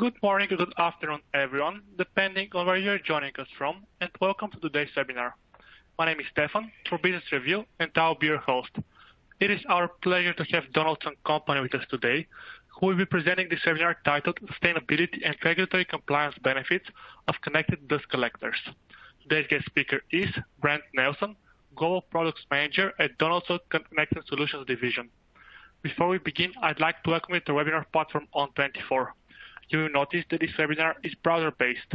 Good morning or good afternoon, everyone, depending on where you're joining us from, and welcome to today's webinar. My name is Stefan for Business Review, and I'll be your host. It is our pleasure to have Donaldson Company with us today, who will be presenting this webinar titled Sustainability and Regulatory Compliance Benefits of Connected Dust Collectors. Today's guest speaker is Brent Nelson, Global Products Manager at Donaldson Connected Solutions Division. Before we begin, I'd like to welcome you to the webinar platform ON24. You will notice that this webinar is browser-based.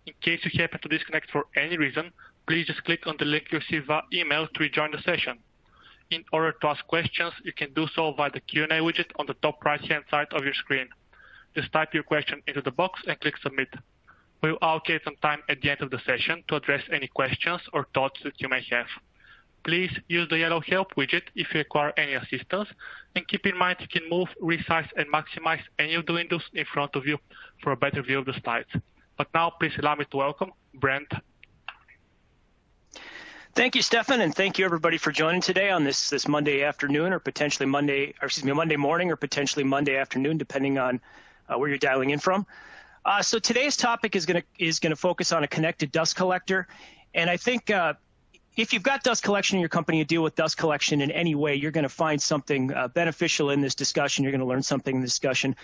In case you happen to disconnect for any reason, please just click on the link you receive via email to rejoin the session. In order to ask questions, you can do so via the Q&A widget on the top right-hand side of your screen. Just type your question into the box and click Submit. We will allocate some time at the end of the session to address any questions or thoughts that you may have. Please use the yellow Help widget if you require any assistance, and keep in mind you can move, resize, and maximize any of the windows in front of you for a better view of the slides. But now, please allow me to welcome Brent. Thank you, Stefan, and thank you everybody for joining today on this Monday afternoon, or potentially Monday morning, or potentially Monday afternoon, depending on where you're dialing in from. So today's topic is going to focus on a connected dust collector, and I think if you've got dust collection in your company, you deal with dust collection in any way, you're going to find something beneficial in this discussion. You're going to learn something in the discussion.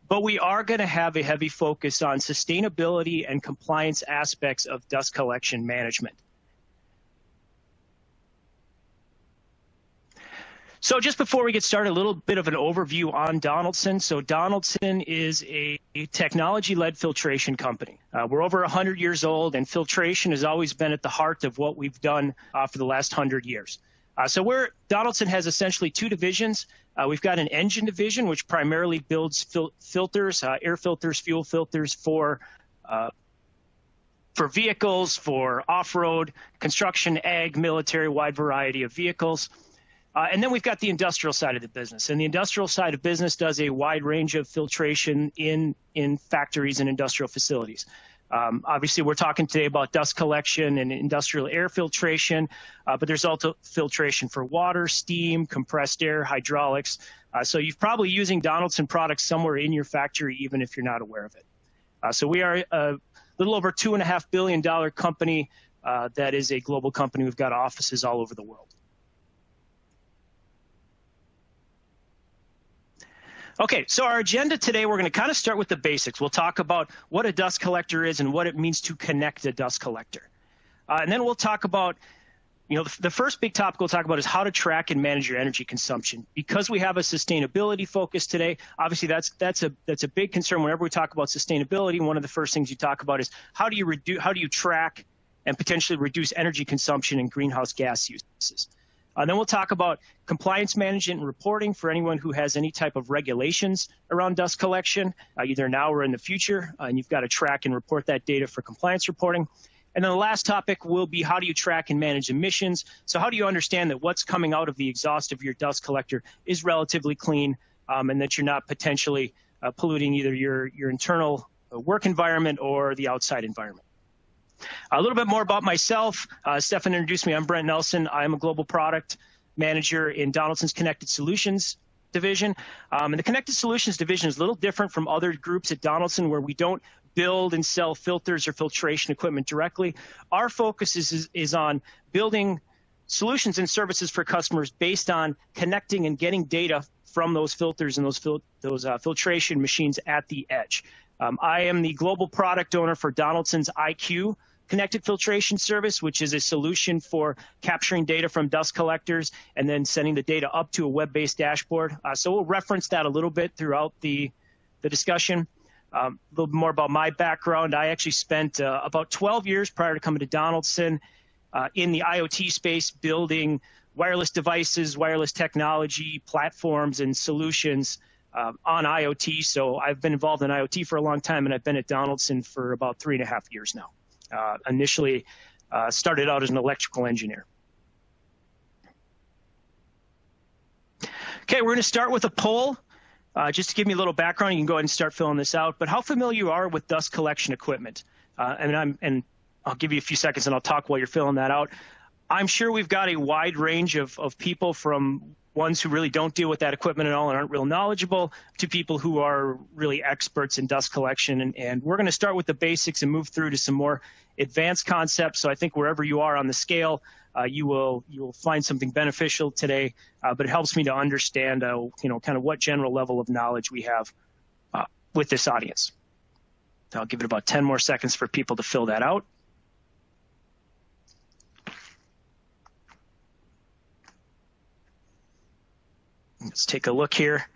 But we are going to have a heavy focus on sustainability and compliance aspects of dust collection management. So just before we get started, a little bit of an overview on Donaldson. So Donaldson is a technology-led filtration company. We're over 100 years old, and filtration has always been at the heart of what we've done for the last 100 years. Donaldson has essentially two divisions. We've got an engine division, which primarily builds filters, air filters, fuel filters for vehicles, for off-road, construction, ag, military, wide variety of vehicles. And then we've got the industrial side of the business. And the industrial side of business does a wide range of filtration in factories and industrial facilities. Obviously, we're talking today about dust collection and industrial air filtration, but there's also filtration for water, steam, compressed air, hydraulics. So you're probably using Donaldson products somewhere in your factory, even if you're not aware of it. So we are a little over $2.5 billion company that is a global company. We've got offices all over the world. Okay, so our agenda today, we're going to kind of start with the basics. We'll talk about what a dust collector is and what it means to connect a dust collector. And then we'll talk about, the first big topic we'll talk about is how to track and manage your energy consumption. Because we have a sustainability focus today, obviously that's a big concern. Whenever we talk about sustainability, one of the first things you talk about is how do you track and potentially reduce energy consumption and greenhouse gas uses. Then we'll talk about compliance management and reporting for anyone who has any type of regulations around dust collection, either now or in the future, and you've got to track and report that data for compliance reporting. And then the last topic will be how do you track and manage emissions? So how do you understand that what's coming out of the exhaust of your dust collector is relatively clean and that you're not potentially polluting either your internal work environment or the outside environment? A little bit more about myself. Stefan introduced me. I'm Brent Nelson. I'm a global product manager in Donaldson's Connected Solutions division. And the Connected Solutions division is a little different from other groups at Donaldson where we don't build and sell filters or filtration equipment directly. Our focus is on building solutions and services for customers based on connecting and getting data from those filters and those filtration machines at the edge. I am the global product owner for Donaldson's IQ Connected Filtration Service, which is a solution for capturing data from dust collectors and then sending the data up to a web-based dashboard. So we'll reference that a little bit throughout the discussion. A little more about my background. I actually spent about 12 years prior to coming to Donaldson in the IoT space building wireless devices, wireless technology, platforms, and solutions on IoT. So I've been involved in IoT for a long time, and I've been at Donaldson for about 3.5 years now. Initially started out as an electrical engineer. Okay, we're going to start with a poll. Just to give me a little background, you can go ahead and start filling this out. But how familiar you are with dust collection equipment? And I'll give you a few seconds, and I'll talk while you're filling that out. I'm sure we've got a wide range of people, from ones who really don't deal with that equipment at all and aren't real knowledgeable to people who are really experts in dust collection. And we're going to start with the basics and move through to some more advanced concepts. So I think wherever you are on the scale, you will find something beneficial today, but it helps me to understand, kind of what general level of knowledge we have with this audience. So I'll give it about 10 more seconds for people to fill that out. Let's take a look here.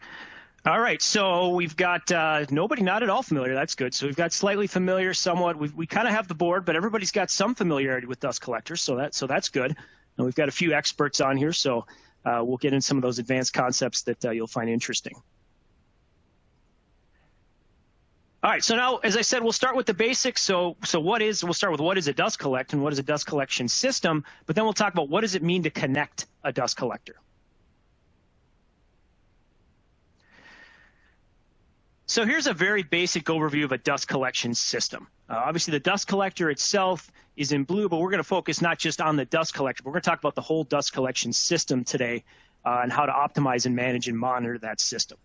All right, so we've got nobody not at all familiar. That's good. So we've got slightly familiar, somewhat. We kind of have the board, but everybody's got some familiarity with dust collectors, so that's good. And we've got a few experts on here, so we'll get in some of those advanced concepts that you'll find interesting. All right, so now, as I said, we'll start with the basics. So we'll start with what is a dust collector and what is a dust collection system, but then we'll talk about what does it mean to connect a dust collector. So here's a very basic overview of a dust collection system. Obviously, the dust collector itself is in blue, but we're going to focus not just on the dust collector. We're going to talk about the whole dust collection system today and how to optimize and manage and monitor that system.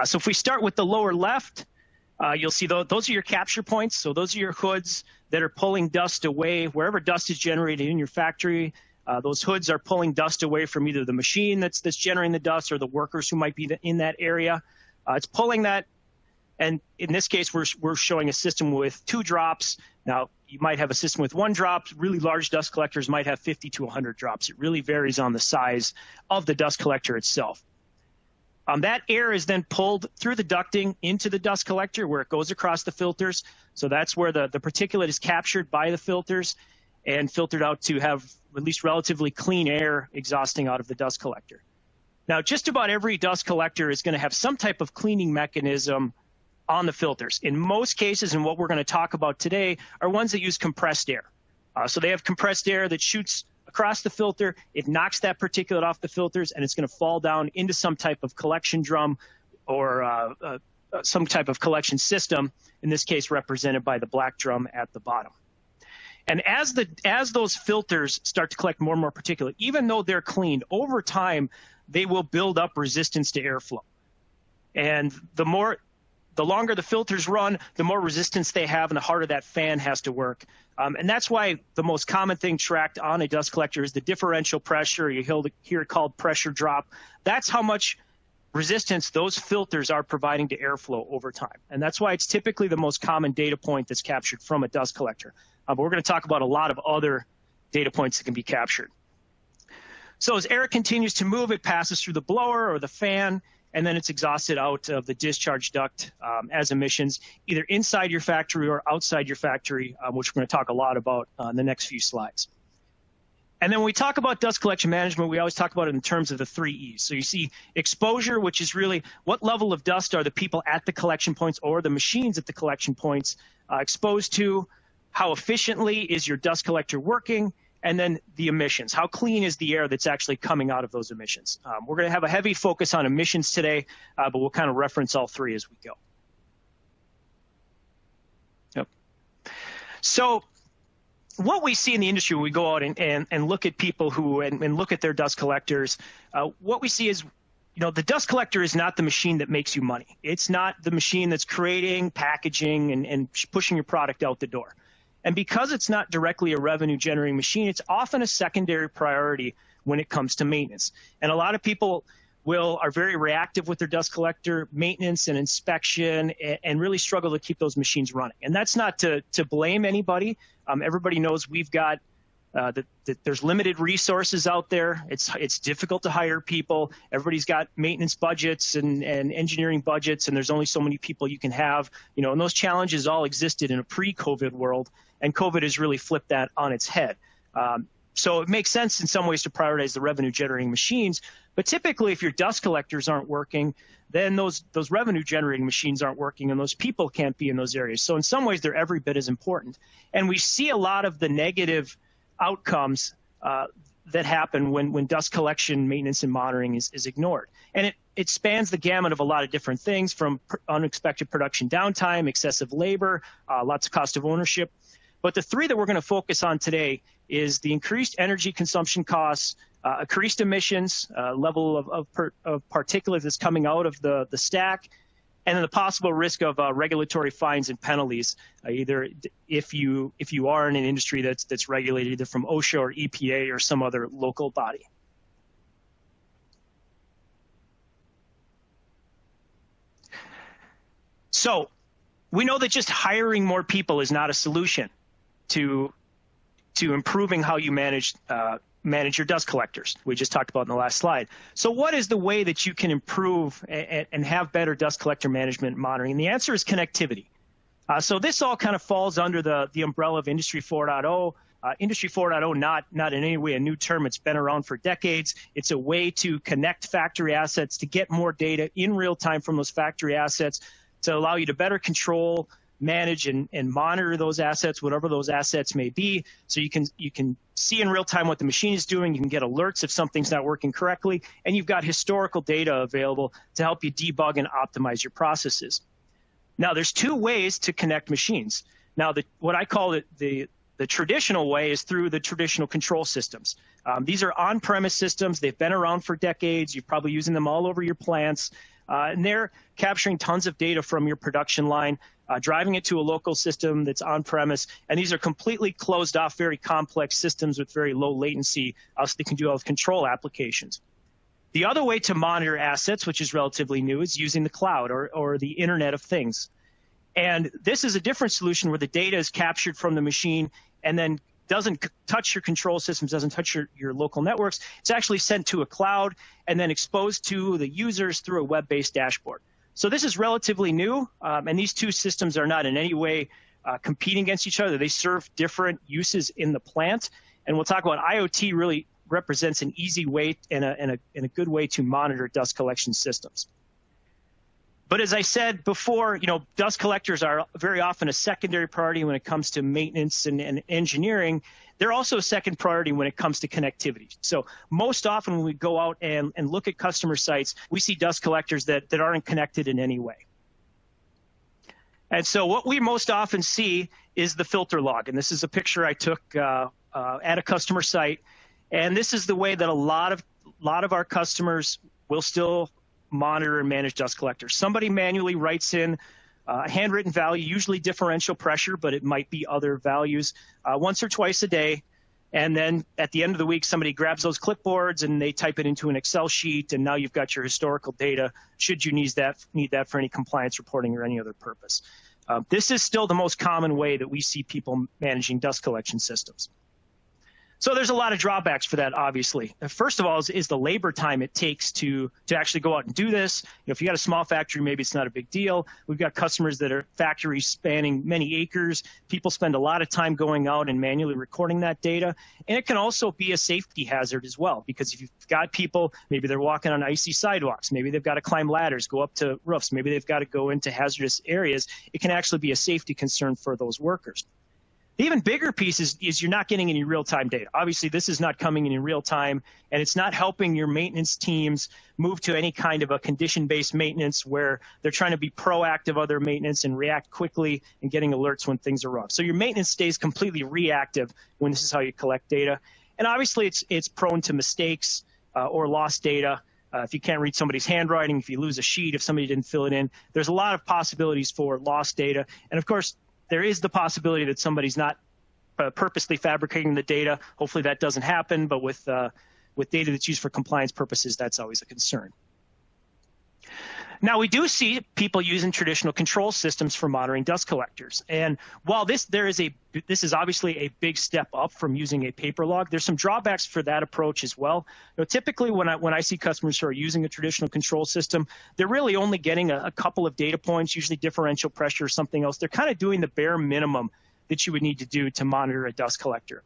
So if we start with the lower left, you'll see those are your capture points. So those are your hoods that are pulling dust away. Wherever dust is generated in your factory, those hoods are pulling dust away from either the machine that's generating the dust or the workers who might be in that area. It's pulling that. And in this case, we're showing a system with 2 drops. Now, you might have a system with 1 drop. Really large dust collectors might have 50 to 100 drops. It really varies on the size of the dust collector itself. That air is then pulled through the ducting into the dust collector where it goes across the filters. So that's where the particulate is captured by the filters and filtered out to have at least relatively clean air exhausting out of the dust collector. Now, just about every dust collector is going to have some type of cleaning mechanism on the filters. In most cases, and what we're going to talk about today, are ones that use compressed air. So they have compressed air that shoots across the filter, it knocks that particulate off the filters, and it's going to fall down into some type of collection drum or some type of collection system, in this case represented by the black drum at the bottom. And as those filters start to collect more and more particulate, even though they're cleaned, over time, they will build up resistance to airflow. And the longer the filters run, the more resistance they have and the harder that fan has to work. And that's why the most common thing tracked on a dust collector is the differential pressure. You hear it called pressure drop. That's how much resistance those filters are providing to airflow over time. And that's why it's typically the most common data point that's captured from a dust collector. But we're going to talk about a lot of other data points that can be captured. So as air continues to move, it passes through the blower or the fan, and then it's exhausted out of the discharge duct as emissions, either inside your factory or outside your factory, which we're going to talk a lot about in the next few slides. And then when we talk about dust collection management, we always talk about it in terms of the 3 E's. So you see exposure, which is really what level of dust are the people at the collection points or the machines at the collection points exposed to, how efficiently is your dust collector working, and then the emissions. How clean is the air that's actually coming out of those emissions? We're going to have a heavy focus on emissions today, but we'll kind of reference all 3 as we go. Yep. So what we see in the industry when we go out and look at people and look at their dust collectors, what we see is, the dust collector is not the machine that makes you money. It's not the machine that's creating, packaging, and pushing your product out the door. And because it's not directly a revenue-generating machine, it's often a secondary priority when it comes to maintenance. And a lot of people are very reactive with their dust collector maintenance and inspection and really struggle to keep those machines running. And that's not to blame anybody. Everybody knows we've got that there's limited resources out there. It's difficult to hire people. Everybody's got maintenance budgets and engineering budgets, and there's only so many people you can have. And those challenges all existed in a pre-COVID world, and COVID has really flipped that on its head. So it makes sense in some ways to prioritize the revenue-generating machines, but typically if your dust collectors aren't working, then those revenue-generating machines aren't working, and those people can't be in those areas. So in some ways, they're every bit as important. And we see a lot of the negative outcomes that happen when dust collection, maintenance, and monitoring is ignored. And it spans the gamut of a lot of different things, from unexpected production downtime, excessive labor, lots of cost of ownership. But the three that we're going to focus on today is the increased energy consumption costs, increased emissions, level of particulate that's coming out of the stack, and then the possible risk of regulatory fines and penalties, either if you are in an industry that's regulated either from OSHA or EPA or some other local body. So we know that just hiring more people is not a solution to improving how you manage your dust collectors. We just talked about in the last slide. So what is the way that you can improve and have better dust collector management monitoring? And the answer is connectivity. So this all kind of falls under the umbrella of Industry 4.0. Industry 4.0, not in any way a new term. It's been around for decades. It's a way to connect factory assets to get more data in real time from those factory assets to allow you to better control, manage, and monitor those assets, whatever those assets may be. So you can see in real time what the machine is doing. You can get alerts if something's not working correctly, and you've got historical data available to help you debug and optimize your processes. Now, there's two ways to connect machines. Now, what I call it the traditional way is through the traditional control systems. These are on-premise systems. They've been around for decades. You're probably using them all over your plants. And they're capturing tons of data from your production line, driving it to a local system that's on-premise. And these are completely closed off, very complex systems with very low latency, so they can do all the control applications. The other way to monitor assets, which is relatively new, is using the cloud or the Internet of Things. And this is a different solution where the data is captured from the machine and then doesn't touch your control systems, doesn't touch your local networks. It's actually sent to a cloud and then exposed to the users through a web-based dashboard. So this is relatively new, and these two systems are not in any way competing against each other. They serve different uses in the plant, and we'll talk about IoT really represents an easy way and a good way to monitor dust collection systems. But as I said before, dust collectors are very often a secondary priority when it comes to maintenance and engineering. They're also a second priority when it comes to connectivity. So most often when we go out and look at customer sites, we see dust collectors that aren't connected in any way. And so what we most often see is the filter log. And this is a picture I took at a customer site. And this is the way that a lot of our customers will still monitor and manage dust collectors. Somebody manually writes in a handwritten value, usually differential pressure, but it might be other values, once or twice a day. And then at the end of the week, somebody grabs those clipboards and they type it into an Excel sheet, and now you've got your historical data should you need that for any compliance reporting or any other purpose. This is still the most common way that we see people managing dust collection systems. So there's a lot of drawbacks for that, obviously. First of all is the labor time it takes to actually go out and do this. If you got a small factory, maybe it's not a big deal. We've got customers that are factories spanning many acres. People spend a lot of time going out and manually recording that data. And it can also be a safety hazard as well, because if you've got people, maybe they're walking on icy sidewalks, maybe they've got to climb ladders, go up to roofs, maybe they've got to go into hazardous areas, it can actually be a safety concern for those workers. The even bigger piece is you're not getting any real-time data. Obviously, this is not coming in real time, and it's not helping your maintenance teams move to any kind of a condition-based maintenance where they're trying to be proactive of their maintenance and react quickly and getting alerts when things are wrong. So your maintenance stays completely reactive when this is how you collect data. And obviously, it's prone to mistakes or lost data. If you can't read somebody's handwriting, if you lose a sheet, if somebody didn't fill it in, there's a lot of possibilities for lost data. And of course, there is the possibility that somebody's not purposely fabricating the data. Hopefully that doesn't happen, but with data that's used for compliance purposes, that's always a concern. Now, we do see people using traditional control systems for monitoring dust collectors. And while this is obviously a big step up from using a paper log, there's some drawbacks for that approach as well. Typically, when I see customers who are using a traditional control system, they're really only getting a couple of data points, usually differential pressure or something else. They're kind of doing the bare minimum that you would need to do to monitor a dust collector.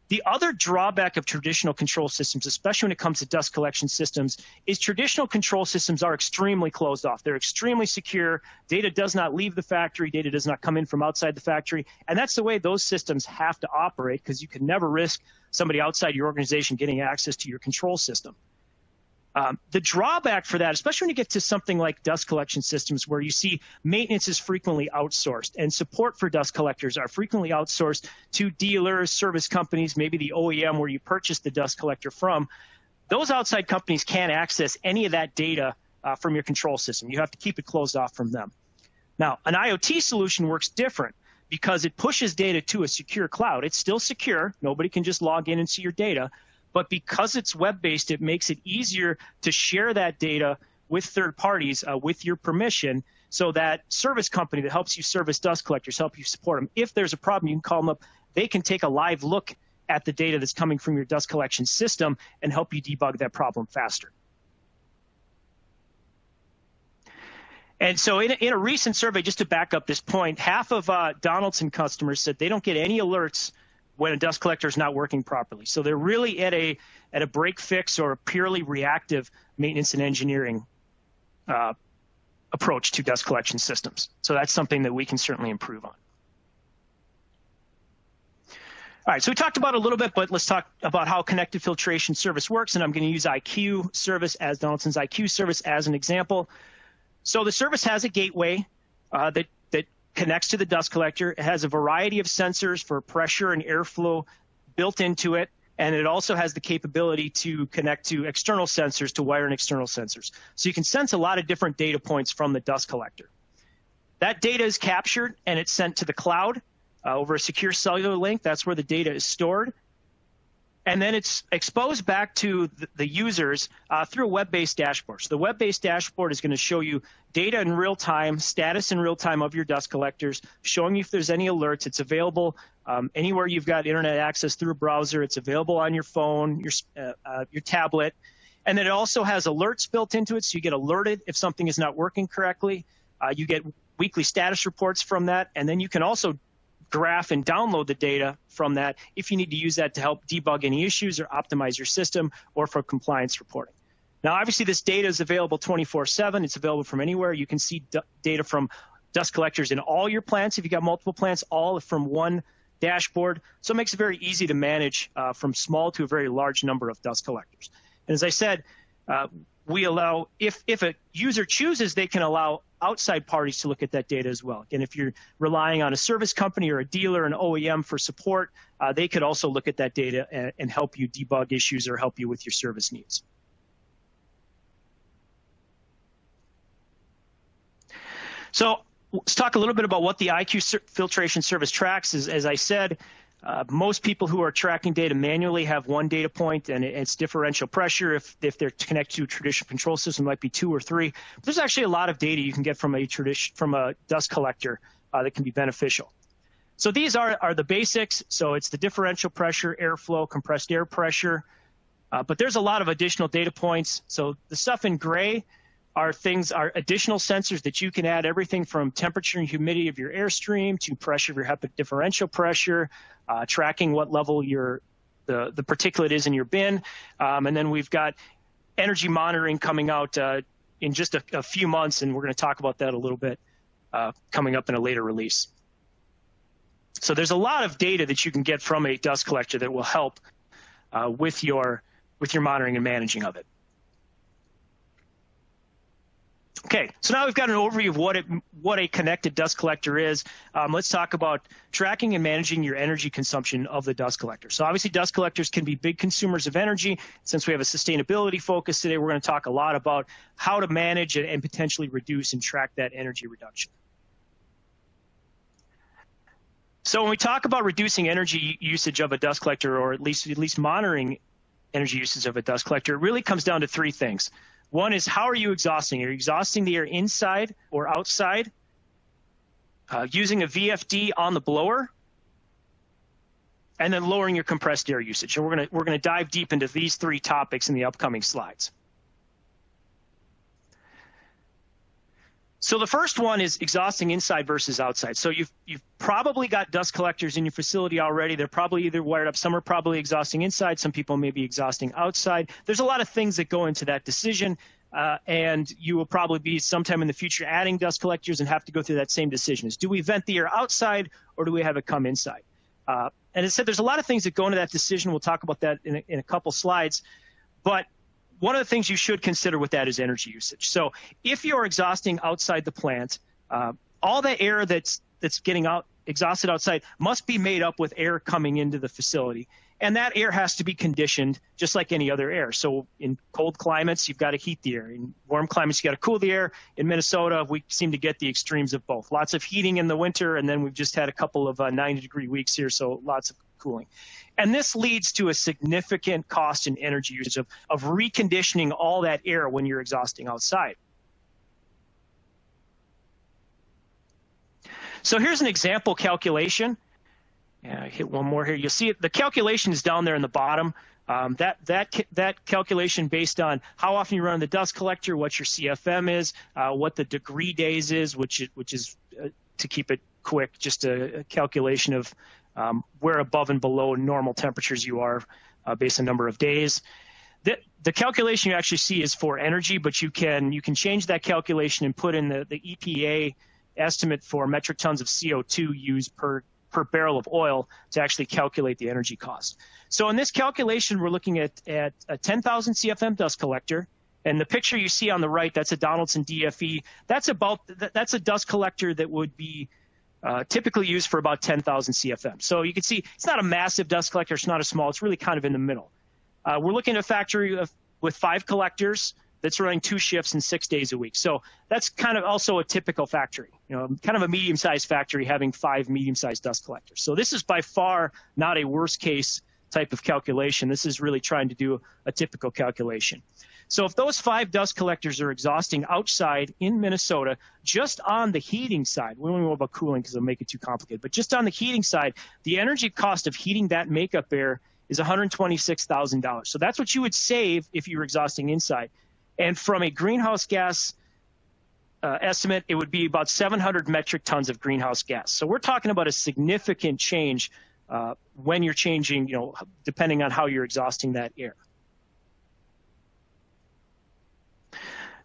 The other drawback of traditional control systems, especially when it comes to dust collection systems, is traditional control systems are extremely closed off. They're extremely secure. Data does not leave the factory. Data does not come in from outside the factory. And that's the way those systems have to operate, because you can never risk somebody outside your organization getting access to your control system. The drawback for that, especially when you get to something like dust collection systems where you see maintenance is frequently outsourced and support for dust collectors are frequently outsourced to dealers, service companies, maybe the OEM where you purchase the dust collector from, those outside companies can't access any of that data from your control system. You have to keep it closed off from them. Now, an IoT solution works different because it pushes data to a secure cloud. It's still secure. Nobody can just log in and see your data. But because it's web-based, it makes it easier to share that data with third parties with your permission, so that service company that helps you service dust collectors, help you support them. If there's a problem, you can call them up. They can take a live look at the data that's coming from your dust collection system and help you debug that problem faster. And so in a recent survey, just to back up this point, half of Donaldson customers said they don't get any alerts when a dust collector is not working properly. So they're really at a break fix or a purely reactive maintenance and engineering approach to dust collection systems. So that's something that we can certainly improve on. All right, so we talked about it a little bit, but let's talk about how connected filtration service works. And I'm going to use IQ service as Donaldson's IQ service as an example. So the service has a gateway that connects to the dust collector. It has a variety of sensors for pressure and airflow built into it, and it also has the capability to connect to external sensors, to wire and external sensors. So you can sense a lot of different data points from the dust collector. That data is captured and it's sent to the cloud over a secure cellular link. That's where the data is stored. And then it's exposed back to the users through a web-based dashboard. So the web-based dashboard is going to show you data in real time, status in real time of your dust collectors, showing you if there's any alerts. It's available anywhere you've got internet access through a browser. It's available on your phone, your tablet. And then it also has alerts built into it, so you get alerted if something is not working correctly. You get weekly status reports from that, and then you can also graph and download the data from that if you need to use that to help debug any issues or optimize your system or for compliance reporting. Now, obviously, this data is available 24/7. It's available from anywhere. You can see data from dust collectors in all your plants. If you've got multiple plants, all from one dashboard. So it makes it very easy to manage from small to a very large number of dust collectors. And as I said, we allow, if a user chooses, they can allow outside parties to look at that data as well. And if you're relying on a service company or a dealer, an OEM for support, they could also look at that data and help you debug issues or help you with your service needs. So let's talk a little bit about what the IQ filtration service tracks. As I said, most people who are tracking data manually have one data point, and it's differential pressure. If they're connected to a traditional control system, it might be 2 or 3. But there's actually a lot of data you can get from a dust collector that can be beneficial. So these are the basics. So it's the differential pressure, airflow, compressed air pressure. But there's a lot of additional data points. So the stuff in gray are additional sensors that you can add, everything from temperature and humidity of your airstream to pressure of your HEPA differential pressure, tracking what level the particulate is in your bin. And then we've got energy monitoring coming out in just a few months, and we're going to talk about that a little bit coming up in a later release. So there's a lot of data that you can get from a dust collector that will help with your monitoring and managing of it. Okay, so now we've got an overview of what a connected dust collector is. Let's talk about tracking and managing your energy consumption of the dust collector. So obviously dust collectors can be big consumers of energy. Since we have a sustainability focus today, we're going to talk a lot about how to manage and potentially reduce and track that energy reduction. So when we talk about reducing energy usage of a dust collector, or at least monitoring energy usage of a dust collector, it really comes down to 3 things. One is, how are you exhausting? Are you exhausting the air inside or outside? Using a VFD on the blower, and then lowering your compressed air usage. And we're gonna dive deep into these 3 topics in the upcoming slides. So the first one is exhausting inside versus outside. So you've probably got dust collectors in your facility already. They're probably either wired up. Some are probably exhausting inside. Some people may be exhausting outside. There's a lot of things that go into that decision, and you will probably be sometime in the future adding dust collectors and have to go through that same decision. Is, do we vent the air outside, or do we have it come inside? And as I said, there's a lot of things that go into that decision. We'll talk about that in a couple slides. But one of the things you should consider with that is energy usage. So if you're exhausting outside the plant, all the air that's getting exhausted outside must be made up with air coming into the facility. And that air has to be conditioned just like any other air. So in cold climates, you've got to heat the air. In warm climates, you got to cool the air. In Minnesota, we seem to get the extremes of both. Lots of heating in the winter, and then we've just had a couple of 90-degree weeks here, so lots of cooling. And this leads to a significant cost in energy usage of reconditioning all that air when you're exhausting outside. So here's an example calculation. I hit one more here. You'll see it. The calculation is down there in the bottom. That calculation based on how often you run the dust collector, what your CFM is, what the degree days is, which is to keep it quick, just a calculation of where above and below normal temperatures you are based on number of days. The calculation you actually see is for energy, but you can change that calculation and put in the EPA estimate for metric tons of CO2 used per barrel of oil to actually calculate the energy cost. So in this calculation, we're looking at a 10,000 CFM dust collector. And the picture you see on the right, that's a Donaldson DFE. That's a dust collector that would be typically used for about 10,000 CFM. So you can see it's not a massive dust collector. It's not a small. It's really kind of in the middle. We're looking at a factory with 5 collectors that's running 2 shifts and 6 days a week. So that's kind of also a typical factory, kind of a medium-sized factory having 5 medium-sized dust collectors. So this is by far not a worst-case type of calculation. This is really trying to do a typical calculation. So if those 5 dust collectors are exhausting outside in Minnesota, just on the heating side, we don't know about cooling because it'll make it too complicated, but just on the heating side, the energy cost of heating that makeup air is $126,000. So that's what you would save if you were exhausting inside. And from a greenhouse gas estimate, it would be about 700 metric tons of greenhouse gas. So we're talking about a significant change when you're changing, depending on how you're exhausting that air.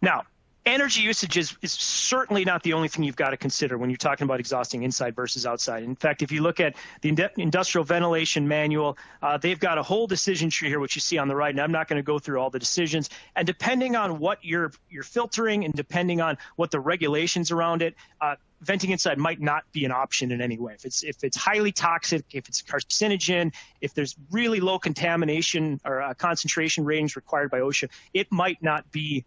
Now, energy usage is certainly not the only thing you've got to consider when you're talking about exhausting inside versus outside. In fact, if you look at the Industrial Ventilation Manual, they've got a whole decision tree here, which you see on the right, and I'm not going to go through all the decisions. And depending on what you're filtering and depending on what the regulations around it, venting inside might not be an option in any way. If it's highly toxic, if it's carcinogen, if there's really low contamination or concentration ratings required by OSHA, it might not be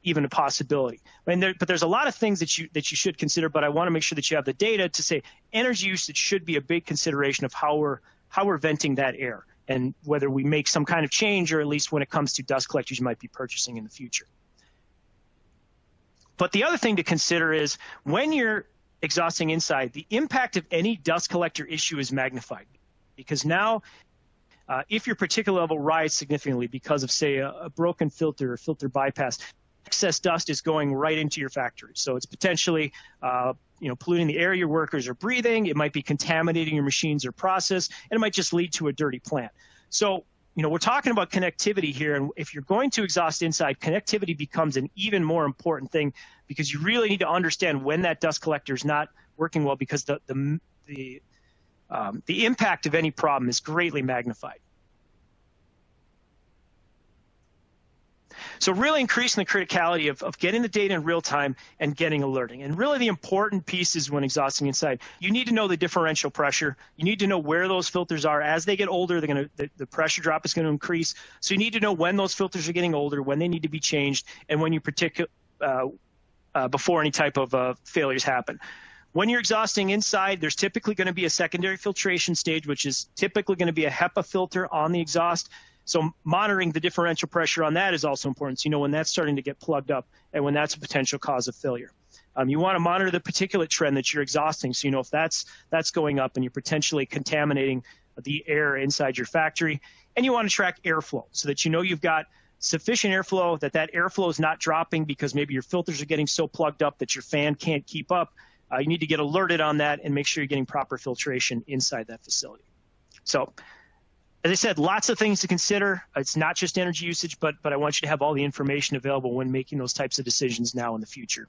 even a possibility. But there's a lot of things that you should consider, but I want to make sure that you have the data to say energy usage should be a big consideration of how we're venting that air and whether we make some kind of change, or at least when it comes to dust collectors you might be purchasing in the future. But the other thing to consider is when you're exhausting inside, the impact of any dust collector issue is magnified, because now if your particulate level rises significantly because of, say, a broken filter or filter bypass, excess dust is going right into your factory. So it's potentially polluting the air your workers are breathing. It might be contaminating your machines or process, and it might just lead to a dirty plant. So we're talking about connectivity here, and if you're going to exhaust inside, connectivity becomes an even more important thing, because you really need to understand when that dust collector is not working well, because the impact of any problem is greatly magnified. So really increasing the criticality of getting the data in real time and getting alerting. And really the important pieces when exhausting inside, you need to know the differential pressure. You need to know where those filters are. As they get older, the pressure drop is going to increase. So you need to know when those filters are getting older, when they need to be changed, and when you before any type of failures happen. When you're exhausting inside, there's typically going to be a secondary filtration stage, which is typically going to be a HEPA filter on the exhaust. So monitoring the differential pressure on that is also important. So when that's starting to get plugged up and when that's a potential cause of failure. You want to monitor the particulate trend that you're exhausting, so if that's going up and you're potentially contaminating the air inside your factory. And you want to track airflow so that you've got sufficient airflow, that airflow is not dropping because maybe your filters are getting so plugged up that your fan can't keep up. You need to get alerted on that and make sure you're getting proper filtration inside that facility. So, as I said, lots of things to consider. It's not just energy usage, but I want you to have all the information available when making those types of decisions now in the future.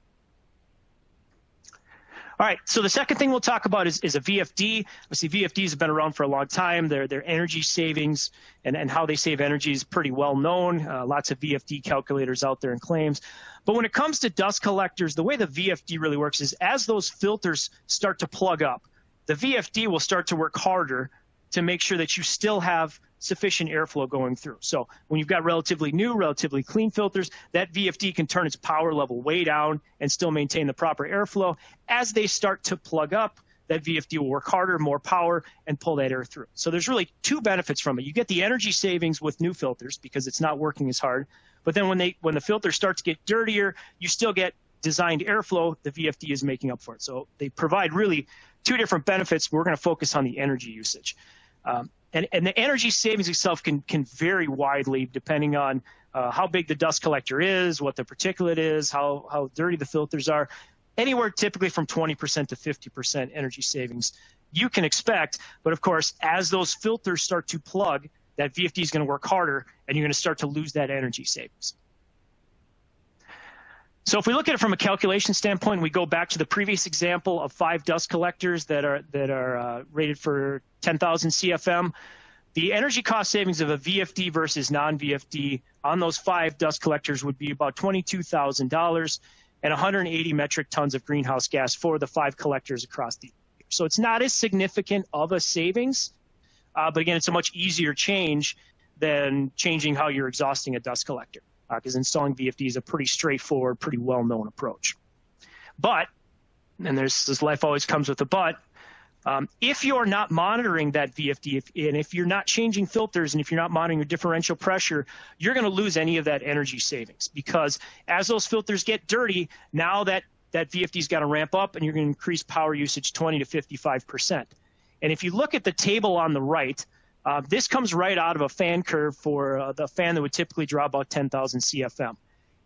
All right, so the second thing we'll talk about is a VFD. Obviously, VFDs have been around for a long time. Their energy savings and how they save energy is pretty well known. Lots of VFD calculators out there and claims. But when it comes to dust collectors, the way the VFD really works is as those filters start to plug up, the VFD will start to work harder to make sure that you still have sufficient airflow going through. So when you've got relatively new, relatively clean filters, that VFD can turn its power level way down and still maintain the proper airflow. As they start to plug up, that VFD will work harder, more power, and pull that air through. So there's really two benefits from it. You get the energy savings with new filters because it's not working as hard. But then when the filters start to get dirtier, you still get designed airflow. The VFD is making up for it. So they provide really two different benefits. We're going to focus on the energy usage. And the energy savings itself can vary widely depending on how big the dust collector is, what the particulate is, how dirty the filters are. Anywhere typically from 20% to 50% energy savings you can expect. But of course, as those filters start to plug, that VFD is going to work harder, and you're going to start to lose that energy savings. So if we look at it from a calculation standpoint, we go back to the previous example of 5 dust collectors that are rated for 10,000 CFM. The energy cost savings of a VFD versus non-VFD on those 5 dust collectors would be about $22,000 and 180 metric tons of greenhouse gas for the 5 collectors across the year. So it's not as significant of a savings, but again, it's a much easier change than changing how you're exhausting a dust collector, because installing VFD is a pretty straightforward, pretty well-known approach. But, and this life always comes with a but, if you're not monitoring that VFD, and if you're not changing filters, and if you're not monitoring your differential pressure, you're going to lose any of that energy savings, because as those filters get dirty, now that VFD's got to ramp up, and you're going to increase power usage 20 to 55%. And if you look at the table on the right, this comes right out of a fan curve for the fan that would typically draw about 10,000 CFM.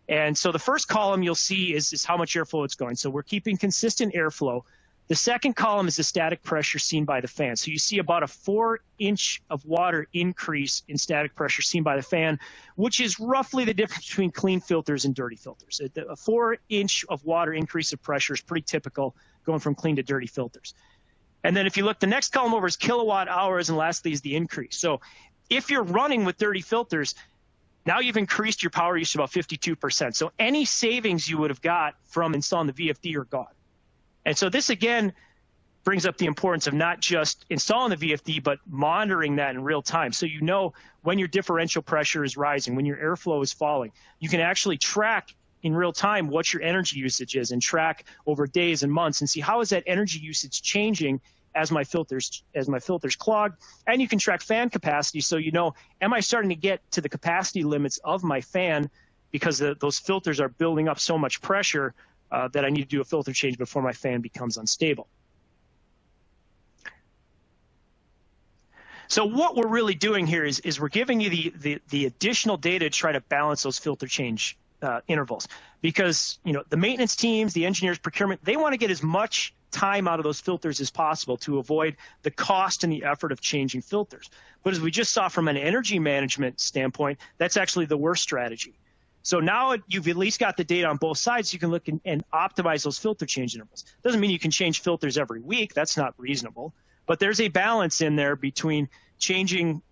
And so the first column you'll see is how much airflow it's going. So we're keeping consistent airflow. The second column is the static pressure seen by the fan. So you see about a 4-inch of water increase in static pressure seen by the fan, which is roughly the difference between clean filters and dirty filters. A 4-inch of water increase of pressure is pretty typical going from clean to dirty filters. And then if you look, the next column over is kilowatt hours, and lastly is the increase. So if you're running with dirty filters, now you've increased your power use to about 52%. So any savings you would have got from installing the VFD are gone. And so this, again, brings up the importance of not just installing the VFD, but monitoring that in real time. So you know when your differential pressure is rising, when your airflow is falling. You can actually track in real time what your energy usage is, and track over days and months and see how is that energy usage changing as my filters clog. And you can track fan capacity, so you know, am I starting to get to the capacity limits of my fan because those filters are building up so much pressure that I need to do a filter change before my fan becomes unstable. So what we're really doing here is we're giving you the additional data to try to balance those filter change intervals, because the maintenance teams, the engineers, procurement, they want to get as much time out of those filters as possible to avoid the cost and the effort of changing filters. But as we just saw from an energy management standpoint, that's actually the worst strategy. So now you've at least got the data on both sides. You can look and optimize those filter change intervals. Doesn't mean you can change filters every week. That's not reasonable. But there's a balance in there between changing,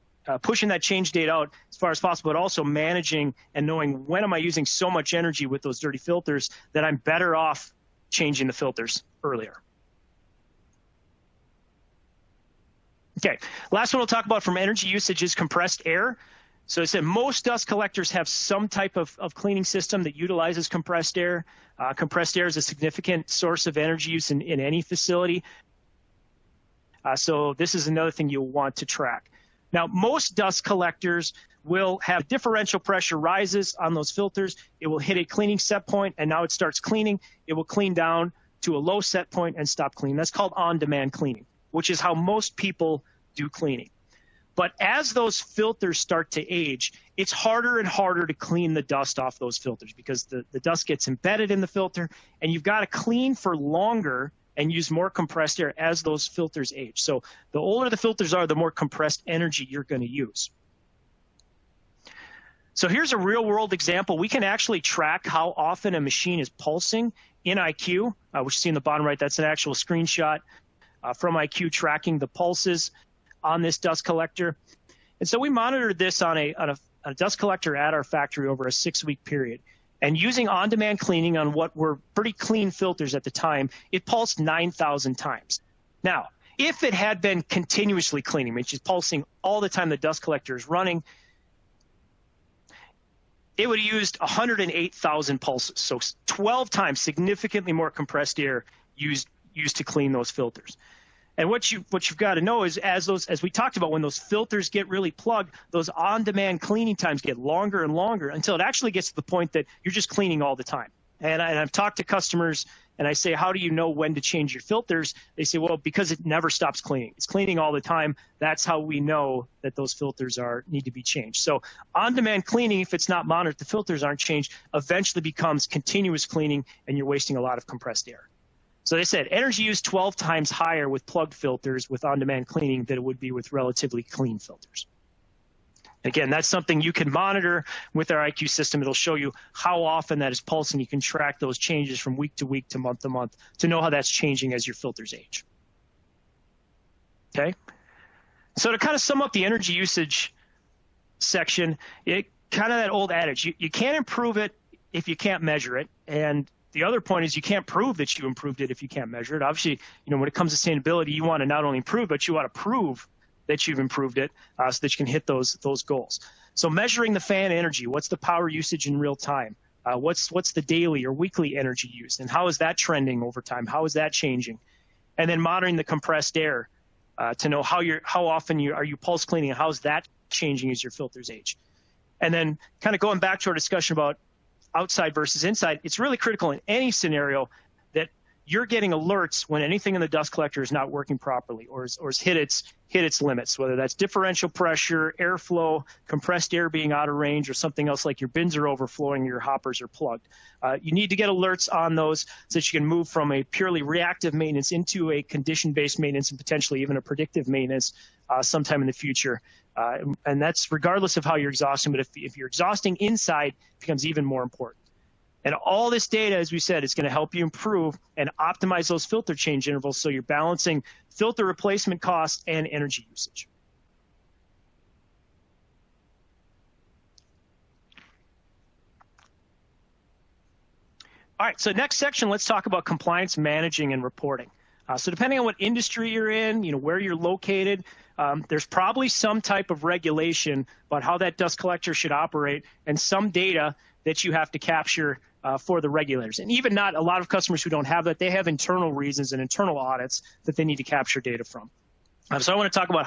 pushing that change date out as far as possible, but also managing and knowing when am I using so much energy with those dirty filters that I'm better off changing the filters earlier. Okay, last one we'll talk about from energy usage is compressed air. So I said most dust collectors have some type of cleaning system that utilizes compressed air. Compressed air is a significant source of energy use in any facility. So this is another thing you'll want to track. Now, most dust collectors will have differential pressure rises on those filters. It will hit a cleaning set point, and now it starts cleaning. It will clean down to a low set point and stop cleaning. That's called on-demand cleaning, which is how most people do cleaning. But as those filters start to age, it's harder and harder to clean the dust off those filters because the dust gets embedded in the filter, and you've got to clean for longer and use more compressed air as those filters age. So the older the filters are, the more compressed energy you're going to use. So here's a real-world example. We can actually track how often a machine is pulsing in IQ. which you see in the bottom right. That's an actual screenshot from IQ tracking the pulses on this dust collector. And so we monitored this on a dust collector at our factory over a 6-week period. And using on-demand cleaning on what were pretty clean filters at the time, it pulsed 9,000 times. Now, if it had been continuously cleaning, which is pulsing all the time the dust collector is running, it would have used 108,000 pulses, so 12 times significantly more compressed air used to clean those filters. And what you've got to know is, as we talked about, when those filters get really plugged, those on-demand cleaning times get longer and longer until it actually gets to the point that you're just cleaning all the time. And I've talked to customers, and I say, how do you know when to change your filters? They say, well, because it never stops cleaning. It's cleaning all the time. That's how we know that those filters need to be changed. So on-demand cleaning, if it's not monitored, the filters aren't changed, eventually becomes continuous cleaning, and you're wasting a lot of compressed air. So they said energy use 12 times higher with plugged filters with on-demand cleaning than it would be with relatively clean filters. Again, that's something you can monitor with our IQ system. It'll show you how often that is pulsing. You can track those changes from week to week to month to know how that's changing as your filters age. Okay? So to kind of sum up the energy usage section, kind of that old adage, you can't improve it if you can't measure it. And the other point is you can't prove that you improved it if you can't measure it. Obviously, when it comes to sustainability, you want to not only improve, but you want to prove that you've improved it so that you can hit those goals. So measuring the fan energy, what's the power usage in real time? What's the daily or weekly energy used, and how is that trending over time? How is that changing? And then monitoring the compressed air to know how often are you pulse cleaning, and how is that changing as your filters age? And then kind of going back to our discussion about outside versus inside, it's really critical in any scenario that you're getting alerts when anything in the dust collector is not working properly or has hit its limits, whether that's differential pressure, airflow, compressed air being out of range, or something else like your bins are overflowing, your hoppers are plugged. You need to get alerts on those so that you can move from a purely reactive maintenance into a condition-based maintenance and potentially even a predictive maintenance sometime in the future. And that's regardless of how you're exhausting, but if you're exhausting inside, it becomes even more important. And all this data, as we said, is going to help you improve and optimize those filter change intervals so you're balancing filter replacement costs and energy usage. All right, so next section, let's talk about compliance managing and reporting. So depending on what industry you're in, where you're located, there's probably some type of regulation about how that dust collector should operate and some data that you have to capture for the regulators. And even not a lot of customers who don't have that, they have internal reasons and internal audits that they need to capture data from. So I want to talk about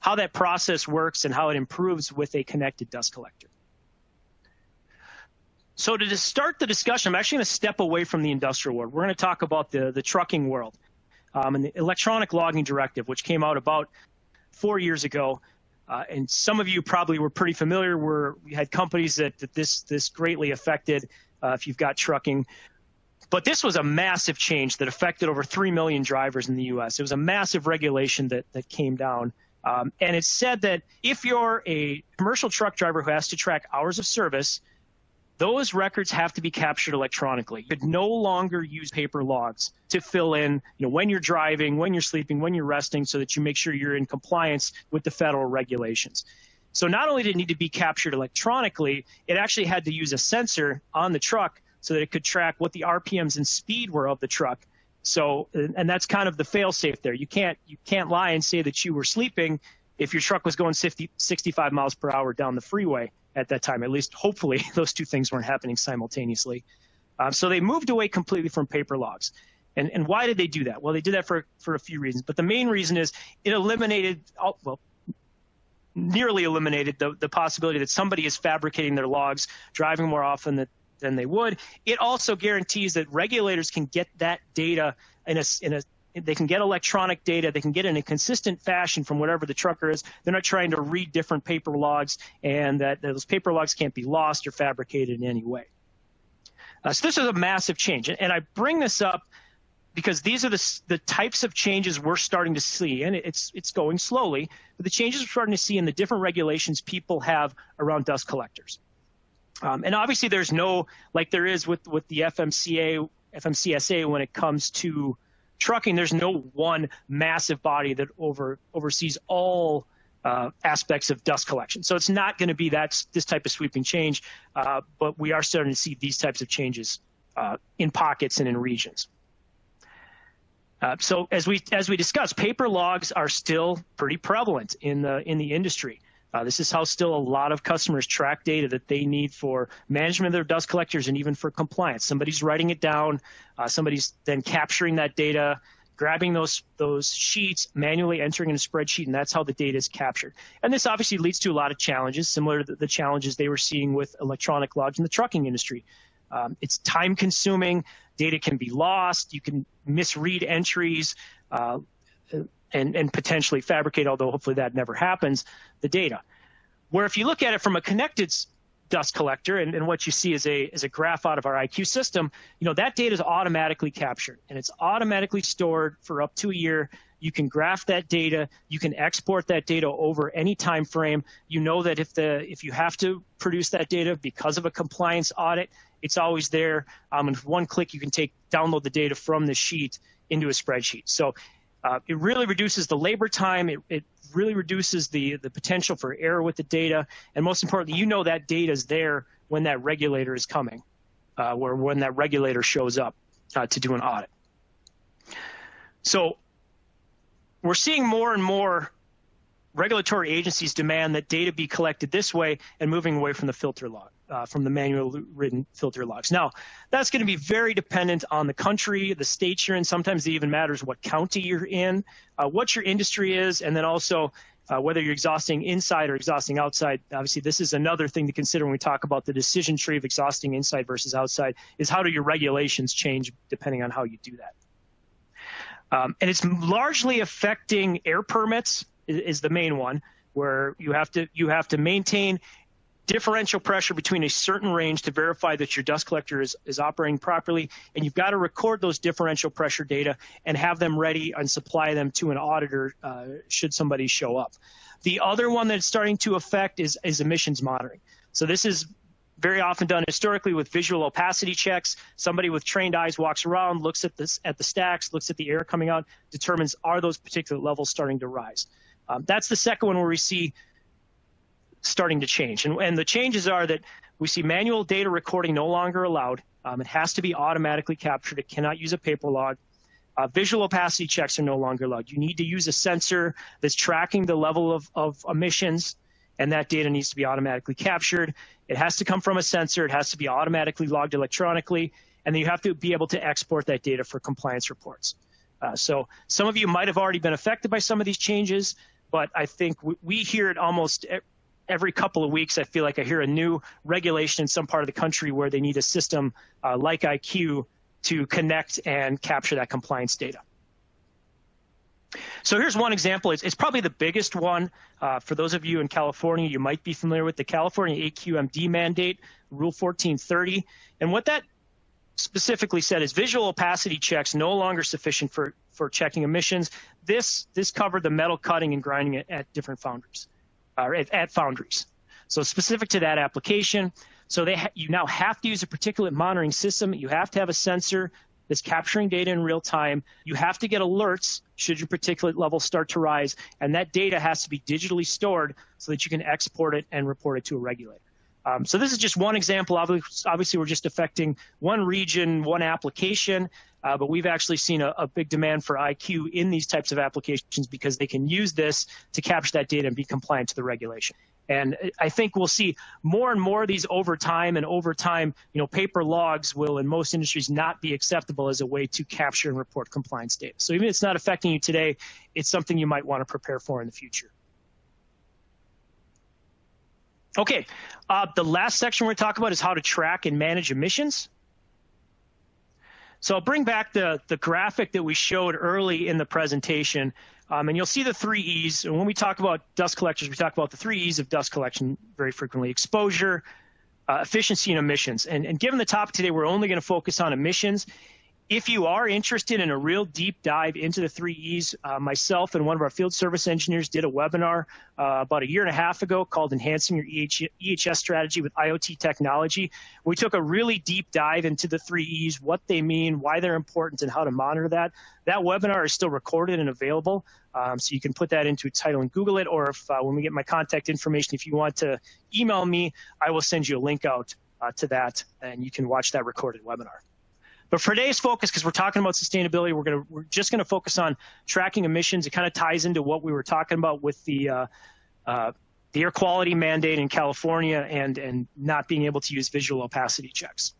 how that process works and how it improves with a connected dust collector. So to start the discussion, I'm actually going to step away from the industrial world. We're going to talk about the trucking world and the electronic logging directive, which came out about 4 years ago. And some of you probably were pretty familiar. We had companies that this greatly affected if you've got trucking. But this was a massive change that affected over 3 million drivers in the U.S. It was a massive regulation that came down. And it said that if you're a commercial truck driver who has to track hours of service, those records have to be captured electronically. You could no longer use paper logs to fill in, when you're driving, when you're sleeping, when you're resting, so that you make sure you're in compliance with the federal regulations. So not only did it need to be captured electronically, it actually had to use a sensor on the truck so that it could track what the RPMs and speed were of the truck. So, and that's kind of the fail-safe there. You can't lie and say that you were sleeping if your truck was going 65 miles per hour down the freeway at that time. At least, hopefully, those two things weren't happening simultaneously. So they moved away completely from paper logs. And why did they do that? Well, they did that for a few reasons. But the main reason is it nearly eliminated the possibility that somebody is fabricating their logs, driving more often than they would. It also guarantees that regulators can get that data they can get electronic data, they can get it in a consistent fashion from whatever the trucker is. They're not trying to read different paper logs, and that those paper logs can't be lost or fabricated in any way. So this is a massive change. And I bring this up because these are the types of changes we're starting to see, and it's going slowly, but the changes we're starting to see in the different regulations people have around dust collectors. And obviously there's no, like there is with the FMCA, FMCSA, when it comes to trucking, there's no one massive body that oversees all aspects of dust collection. So it's not going to be this type of sweeping change, but we are starting to see these types of changes in pockets and in regions. So as we discussed, paper logs are still pretty prevalent in the industry. This is how still a lot of customers track data that they need for management of their dust collectors and even for compliance. Somebody's writing it down, somebody's then capturing that data, grabbing those sheets, manually entering in a spreadsheet, and that's how the data is captured. And this obviously leads to a lot of challenges, similar to the challenges they were seeing with electronic logs in the trucking industry. It's time consuming, data can be lost, you can misread entries, and potentially fabricate, although hopefully that never happens, the data. Where if you look at it from a connected dust collector, and what you see is a graph out of our IQ system, that data is automatically captured, and it's automatically stored for up to a year. You can graph that data, you can export that data over any time frame. You know that if you have to produce that data because of a compliance audit, it's always there. And with one click, you can download the data from the sheet into a spreadsheet. So it really reduces the labor time. It really reduces the potential for error with the data. And most importantly, that data is there when that regulator is coming, or when that regulator shows up to do an audit. So we're seeing more and more regulatory agencies demand that data be collected this way and moving away from the filter log, from the manual written filter logs. Now, that's going to be very dependent on the country, the state you're in. Sometimes it even matters what county you're in, what your industry is, and then also whether you're exhausting inside or exhausting outside. Obviously, this is another thing to consider when we talk about the decision tree of exhausting inside versus outside, is how do your regulations change depending on how you do that. And it's largely affecting air permits is the main one, where you have to maintain differential pressure between a certain range to verify that your dust collector is operating properly, and you've got to record those differential pressure data and have them ready and supply them to an auditor should somebody show up. The other one that's starting to affect is emissions monitoring. So this is very often done historically with visual opacity checks. Somebody with trained eyes walks around, looks at the stacks, looks at the air coming out, determines are those particular levels starting to rise. That's the second one where we see starting to change. And the changes are that we see manual data recording no longer allowed. It has to be automatically captured. It cannot use a paper log. Visual opacity checks are no longer allowed. You need to use a sensor that's tracking the level of emissions, and that data needs to be automatically captured. It has to come from a sensor. It has to be automatically logged electronically, and then you have to be able to export that data for compliance reports. So some of you might have already been affected by some of these changes, but I think we hear it almost every couple of weeks. I feel like I hear a new regulation in some part of the country where they need a system like IQ to connect and capture that compliance data. So here's one example. It's probably the biggest one. For those of you in California, you might be familiar with the California AQMD mandate, Rule 1430. And what that specifically said is visual opacity checks no longer sufficient for checking emissions. This covered the metal cutting and grinding at different foundries, at foundries. So specific to that application, so you now have to use a particulate monitoring system. You have to have a sensor that's capturing data in real time. You have to get alerts should your particulate level start to rise, and that data has to be digitally stored so that you can export it and report it to a regulator. So this is just one example. Obviously, we're just affecting one region, one application, but we've actually seen a big demand for IQ in these types of applications because they can use this to capture that data and be compliant to the regulation. And I think we'll see more and more of these over time, and over time, paper logs will in most industries not be acceptable as a way to capture and report compliance data. So even if it's not affecting you today, it's something you might want to prepare for in the future. Okay, the last section we're going to talk about is how to track and manage emissions. So I'll bring back the graphic that we showed early in the presentation, and you'll see the 3 E's. And when we talk about dust collectors, we talk about the 3 E's of dust collection very frequently: exposure, efficiency, and emissions. And given the topic today, we're only going to focus on emissions. If you are interested in a real deep dive into the 3 E's, myself and one of our field service engineers did a webinar about 1.5 years ago called Enhancing Your EHS Strategy with IoT Technology. We took a really deep dive into the 3 E's, what they mean, why they're important, and how to monitor that. That webinar is still recorded and available, so you can put that into a title and Google it, or if when we get my contact information, if you want to email me, I will send you a link out to that, and you can watch that recorded webinar. But for today's focus, because we're talking about sustainability, we're just going to focus on tracking emissions. It kind of ties into what we were talking about with the air quality mandate in California and not being able to use visual opacity checks.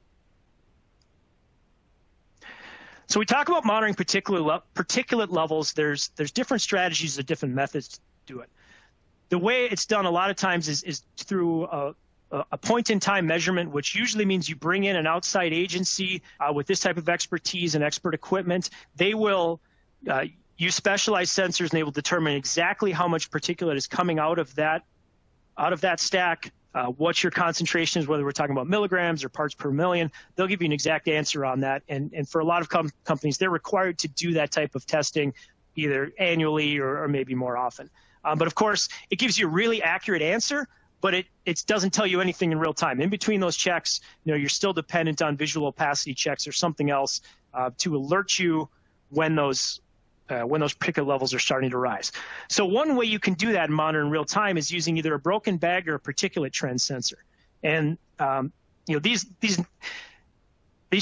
So we talk about monitoring particulate levels. There's different strategies or different methods to do it. The way it's done a lot of times is through a point-in-time measurement, which usually means you bring in an outside agency with this type of expertise and expert equipment. They will use specialized sensors, and they will determine exactly how much particulate is coming out of that stack, what your concentration is, whether we're talking about milligrams or parts per million. They'll give you an exact answer on that. And for a lot of companies, they're required to do that type of testing either annually or maybe more often. But of course, it gives you a really accurate answer, but it doesn't tell you anything in real time. In between those checks, you're still dependent on visual opacity checks or something else to alert you when those particulate levels are starting to rise. So one way you can do that and monitor in real time is using either a broken bag or a particulate trend sensor. And these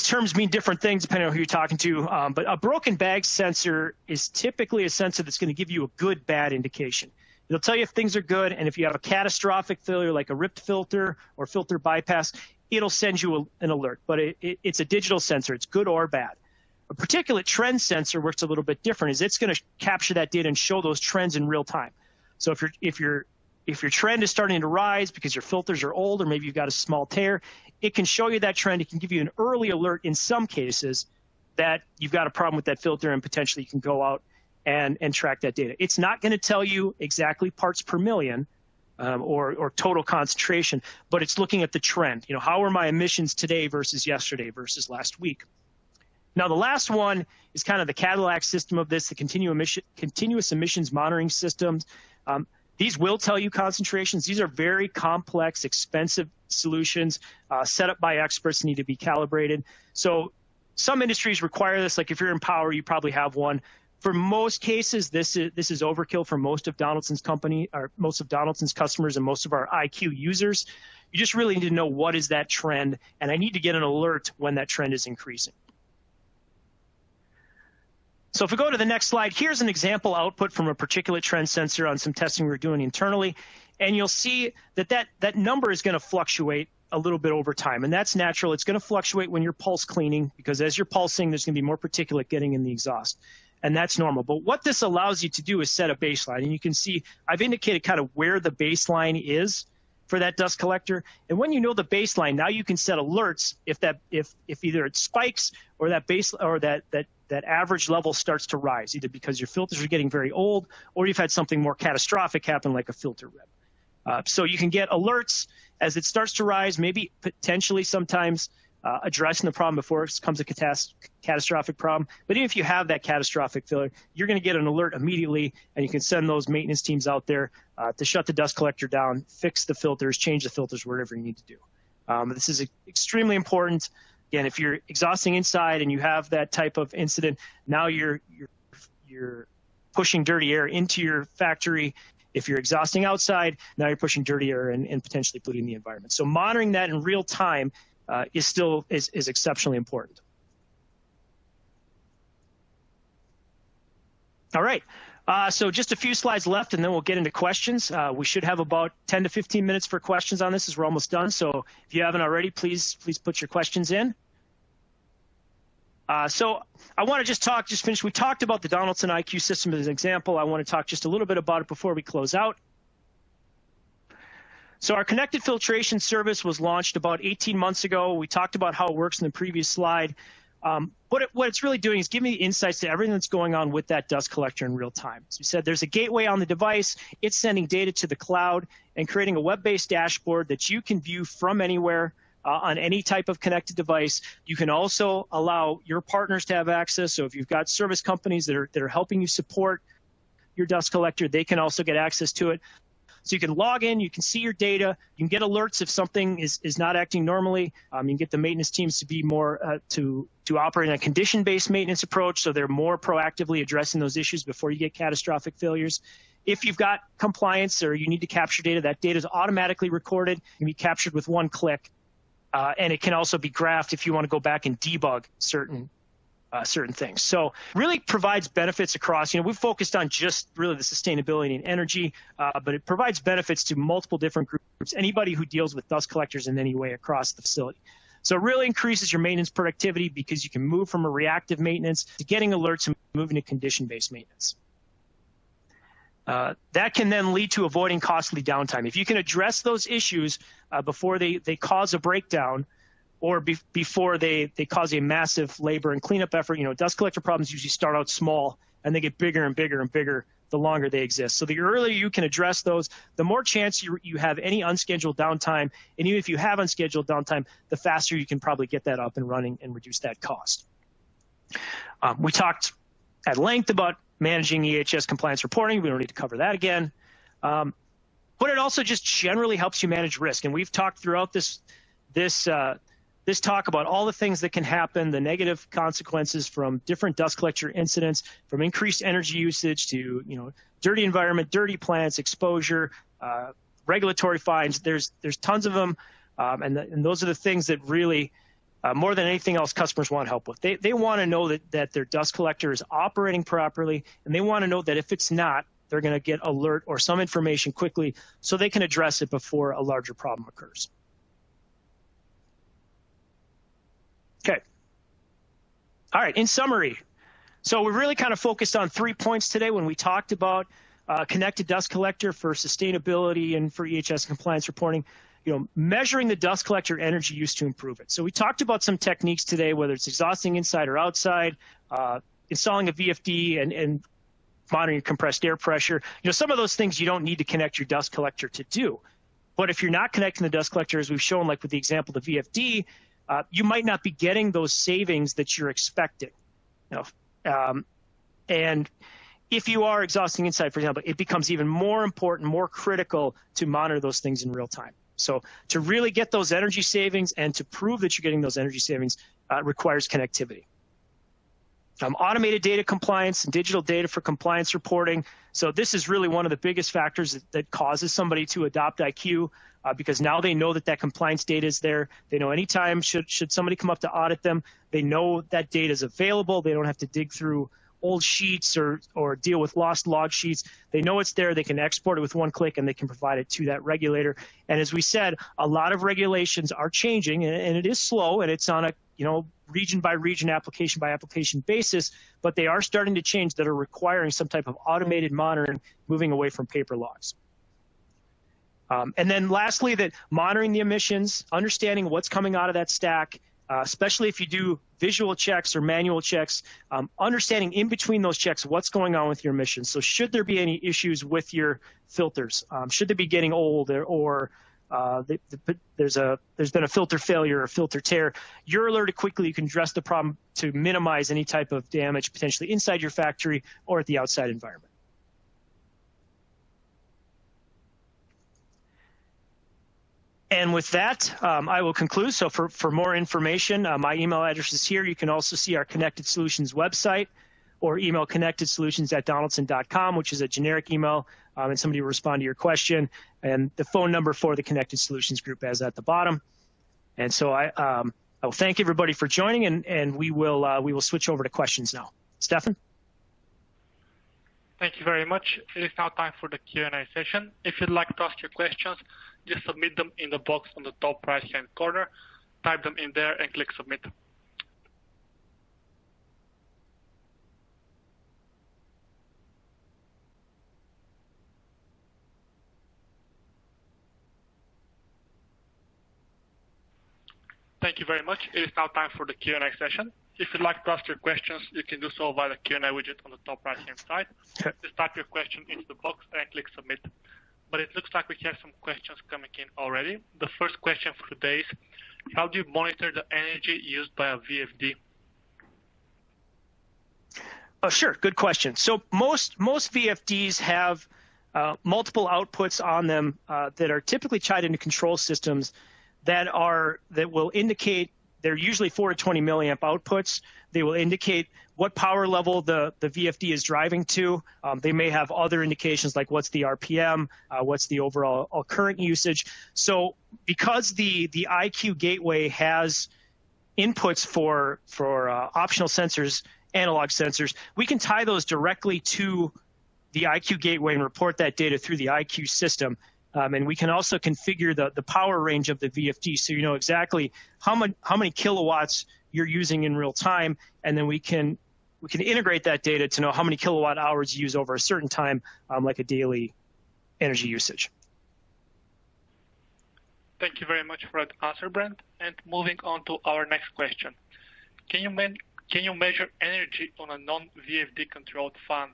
terms mean different things depending on who you're talking to. But a broken bag sensor is typically a sensor that's going to give you a good-bad indication. It'll tell you if things are good, and if you have a catastrophic failure like a ripped filter or filter bypass, it'll send you an alert. But it's a digital sensor. It's good or bad. A particulate trend sensor works a little bit different. Is it's going to capture that data and show those trends in real time. So if your trend is starting to rise because your filters are old or maybe you've got a small tear, it can show you that trend. It can give you an early alert in some cases that you've got a problem with that filter, and potentially you can go out and track that data. It's not going to tell you exactly parts per million or total concentration, but it's looking at the trend. How are my emissions today versus yesterday versus last week? Now, the last one is kind of the Cadillac system of this, the continuous emissions monitoring systems. These will tell you concentrations. These are very complex, expensive solutions set up by experts, need to be calibrated. So some industries require this. Like if you're in power, you probably have one. For most cases, this is overkill for most of Donaldson's customers and most of our IQ users. You just really need to know what is that trend, and I need to get an alert when that trend is increasing. So if we go to the next slide, here's an example output from a particulate trend sensor on some testing we're doing internally, and you'll see that number is going to fluctuate a little bit over time, and that's natural. It's going to fluctuate when you're pulse cleaning, because as you're pulsing, there's going to be more particulate getting in the exhaust. And that's normal. But what this allows you to do is set a baseline. And you can see I've indicated kind of where the baseline is for that dust collector. And when you know the baseline, now you can set alerts if either it spikes or that average level starts to rise, either because your filters are getting very old or you've had something more catastrophic happen like a filter rip. So you can get alerts as it starts to rise, maybe potentially sometimes addressing the problem before it becomes a catastrophic problem. But even if you have that catastrophic failure, you're going to get an alert immediately, and you can send those maintenance teams out there to shut the dust collector down, fix the filters, change the filters, whatever you need to do. This is extremely important. Again, if you're exhausting inside and you have that type of incident, now you're pushing dirty air into your factory. If you're exhausting outside, now you're pushing dirty air and potentially polluting the environment. So monitoring that in real time is exceptionally important. All right, so just a few slides left, and then we'll get into questions. We should have about 10 to 15 minutes for questions on this as we're almost done. So if you haven't already, please put your questions in. So I want to just finish. We talked about the Donaldson IQ system as an example. I want to talk just a little bit about it before we close out. So our connected filtration service was launched about 18 months ago. We talked about how it works in the previous slide. What it's really doing is giving me insights to everything that's going on with that dust collector in real time. So we said there's a gateway on the device. It's sending data to the cloud and creating a web-based dashboard that you can view from anywhere on any type of connected device. You can also allow your partners to have access. So if you've got service companies that are helping you support your dust collector, they can also get access to it. So you can log in, you can see your data, you can get alerts if something is not acting normally. You can get the maintenance teams to be more to operate in a condition-based maintenance approach, so they're more proactively addressing those issues before you get catastrophic failures. If you've got compliance or you need to capture data, that data is automatically recorded and be captured with one click. And it can also be graphed if you want to go back and debug certain things. So really provides benefits across, we've focused on just really the sustainability and energy, but it provides benefits to multiple different groups, anybody who deals with dust collectors in any way across the facility. So it really increases your maintenance productivity because you can move from a reactive maintenance to getting alerts and moving to condition-based maintenance. That can then lead to avoiding costly downtime. If you can address those issues before they cause a breakdown, or before they cause a massive labor and cleanup effort. Dust collector problems usually start out small and they get bigger and bigger and bigger the longer they exist. So the earlier you can address those, the more chance you have any unscheduled downtime. And even if you have unscheduled downtime, the faster you can probably get that up and running and reduce that cost. We talked at length about managing EHS compliance reporting. We don't need to cover that again. But it also just generally helps you manage risk. And we've talked throughout this talk about all the things that can happen, the negative consequences from different dust collector incidents, from increased energy usage to dirty environment, dirty plants, exposure, regulatory fines. There's tons of them, and those are the things that really, more than anything else, customers want help with. They want to know that their dust collector is operating properly, and they want to know that if it's not, they're going to get alert or some information quickly so they can address it before a larger problem occurs. Okay. All right, in summary, so we really kind of focused on 3 points today when we talked about connected dust collector for sustainability and for EHS compliance reporting, measuring the dust collector energy use to improve it. So we talked about some techniques today, whether it's exhausting inside or outside, installing a VFD and monitoring compressed air pressure. Some of those things you don't need to connect your dust collector to do. But if you're not connecting the dust collector, as we've shown, like with the example of the VFD, you might not be getting those savings that you're expecting. And if you are exhausting inside, for example, it becomes even more important, more critical to monitor those things in real time. So to really get those energy savings and to prove that you're getting those energy savings requires connectivity. Automated data compliance and digital data for compliance reporting. So this is really one of the biggest factors that causes somebody to adopt IQ. Because now they know that compliance data is there. They know anytime should somebody come up to audit them, they know that data is available. They don't have to dig through old sheets or deal with lost log sheets. They know it's there. They can export it with one click and they can provide it to that regulator. And as we said, a lot of regulations are changing and it is slow and it's on a region by region, application by application basis, but they are starting to change that are requiring some type of automated monitoring, moving away from paper logs. And then lastly, that monitoring the emissions, understanding what's coming out of that stack, especially if you do visual checks or manual checks, understanding in between those checks what's going on with your emissions. So should there be any issues with your filters? Should they be getting old or there's been a filter failure or filter tear, you're alerted quickly. You can address the problem to minimize any type of damage potentially inside your factory or at the outside environment. And with that, I will conclude. So for more information, my email address is here. You can also see our Connected Solutions website or email connectedsolutions@donaldson.com, which is a generic email, and somebody will respond to your question. And the phone number for the Connected Solutions group is at the bottom. And so I will thank everybody for joining, and we will switch over to questions now. Stefan? Thank you very much. It is now time for the Q&A session. If you'd like to ask your questions, just submit them in the box on the top right-hand corner. Type them in there and click Submit. Thank you very much. It is now time for the Q&A session. If you'd like to ask your questions, you can do so via the Q&A widget on the top right-hand side. Just type your question into the box and click Submit. But it looks like we have some questions coming in already. The first question for today is, how do you monitor the energy used by a VFD? Sure, good question. So most VFDs have multiple outputs on them that are typically tied into control systems that will indicate. They're usually 4 to 20 milliamp outputs. They will indicate what power level the VFD is driving to. They may have other indications like what's the RPM, what's the overall current usage. So because the IQ gateway has inputs for optional sensors, analog sensors, we can tie those directly to the IQ gateway and report that data through the IQ system. And we can also configure the power range of the VFD, so you know exactly how many kilowatts you're using in real time, and then we can integrate that data to know how many kilowatt hours you use over a certain time, like a daily energy usage. Thank you very much for that answer, Brent. And moving on to our next question. Can you measure energy on a non-VFD controlled fan?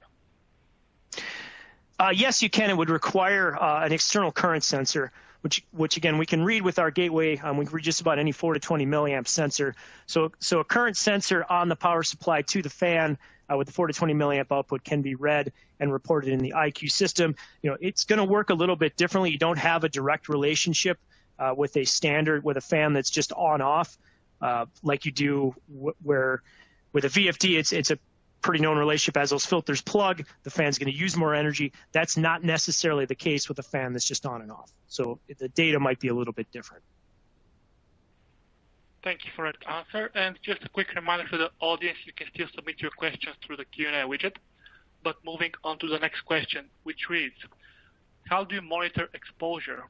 Yes, you can. It would require an external current sensor, which again, we can read with our gateway. We can read just about any 4 to 20 milliamp sensor. So a current sensor on the power supply to the fan with the 4 to 20 milliamp output can be read and reported in the IQ system. You know, it's going to work a little bit differently. You don't have a direct relationship with a fan that's just on off, like you do where with a VFD, it's a pretty known relationship. As those filters plug, the fan's going to use more energy. That's not necessarily the case with a fan that's just on and off. So the data might be a little bit different. Thank you for that answer. And just a quick reminder to the audience, you can still submit your questions through the Q&A widget. But moving on to the next question, which reads, how do you monitor exposure?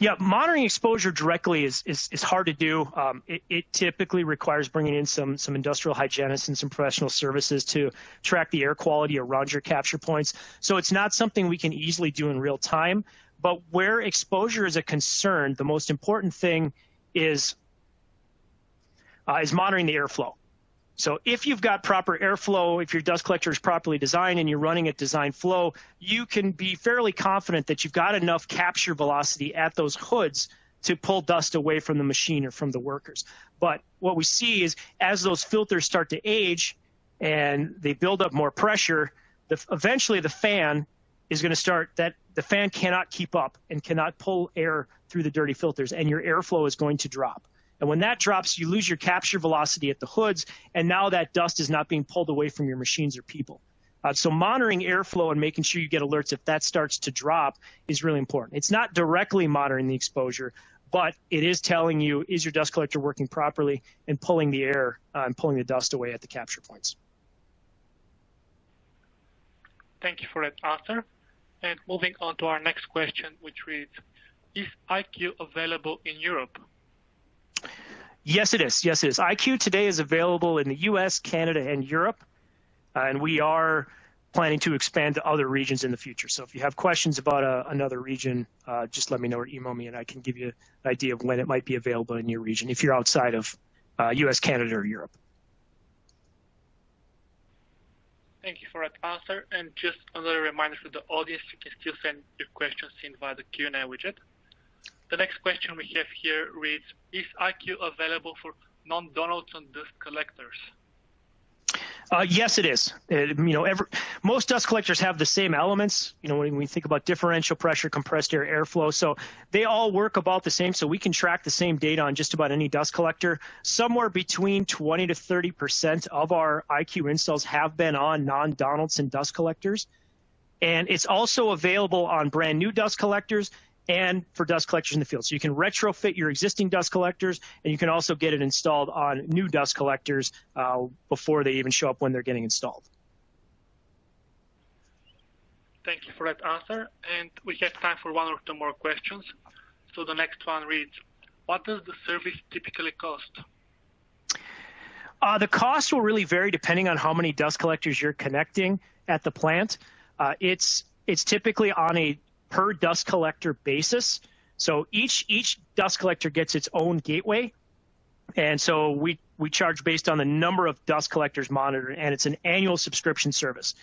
Yeah, monitoring exposure directly is hard to do. It typically requires bringing in some industrial hygienists and some professional services to track the air quality around your capture points. So it's not something we can easily do in real time. But where exposure is a concern, the most important thing is monitoring the airflow. So if you've got proper airflow, if your dust collector is properly designed and you're running at design flow, you can be fairly confident that you've got enough capture velocity at those hoods to pull dust away from the machine or from the workers. But what we see is as those filters start to age and they build up more pressure, eventually the fan is going to start that the fan cannot keep up and cannot pull air through the dirty filters, and your airflow is going to drop. And when that drops, you lose your capture velocity at the hoods, and now that dust is not being pulled away from your machines or people. So monitoring airflow and making sure you get alerts if that starts to drop is really important. It's not directly monitoring the exposure, but it is telling you, is your dust collector working properly and pulling the air and pulling the dust away at the capture points. Thank you for that answer. And moving on to our next question, which reads, is IQ available in Europe? Yes, it is. Yes, it is. IQ today is available in the US, Canada, and Europe. And we are planning to expand to other regions in the future. So if you have questions about another region, just let me know or email me, and I can give you an idea of when it might be available in your region if you're outside of US, Canada, or Europe. Thank you for that answer. And just another reminder to the audience, you can still send your questions in via the Q&A widget. The next question we have here reads, is IQ available for non-Donaldson dust collectors? Yes, it is. Most dust collectors have the same elements. You know, when we think about differential pressure, compressed air, airflow, so they all work about the same. So we can track the same data on just about any dust collector. Somewhere between 20 to 30% of our IQ installs have been on non-Donaldson dust collectors, and it's also available on brand new dust collectors and for dust collectors in the field. So you can retrofit your existing dust collectors, and you can also get it installed on new dust collectors before they even show up when they're getting installed. Thank you for that answer. And we have time for one or two more questions. So the next one reads, what does the service typically cost? The cost will really vary depending on how many dust collectors you're connecting at the plant. It's typically on a per dust collector basis. So each dust collector gets its own gateway. And so we charge based on the number of dust collectors monitored, and it's an annual subscription service.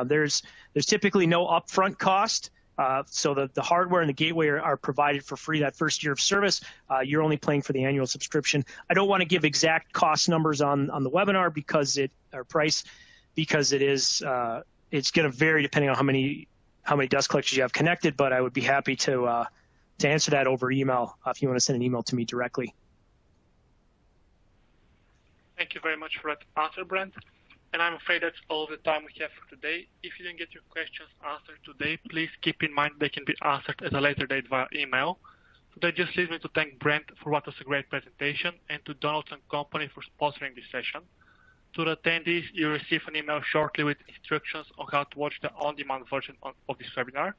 There's typically no upfront cost. So the hardware and the gateway are provided for free that first year of service. You're only paying for the annual subscription. I don't want to give exact cost numbers on the webinar or price because it's going to vary depending on how many dust collectors you have connected. But I would be happy to answer that over email if you want to send an email to me directly. Thank you very much for that answer, Brent. And I'm afraid that's all the time we have for today. If you didn't get your questions answered today, please keep in mind they can be answered at a later date via email. So that just leaves me to thank Brent for what was a great presentation and to Donaldson Company for sponsoring this session. To the attendees, you'll receive an email shortly with instructions on how to watch the on-demand version of this webinar.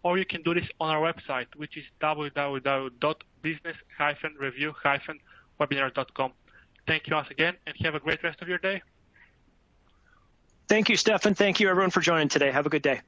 Or you can do this on our website, which is www.business-review-webinar.com. Thank you once again, and have a great rest of your day. Thank you, Stefan. Thank you, everyone, for joining today. Have a good day.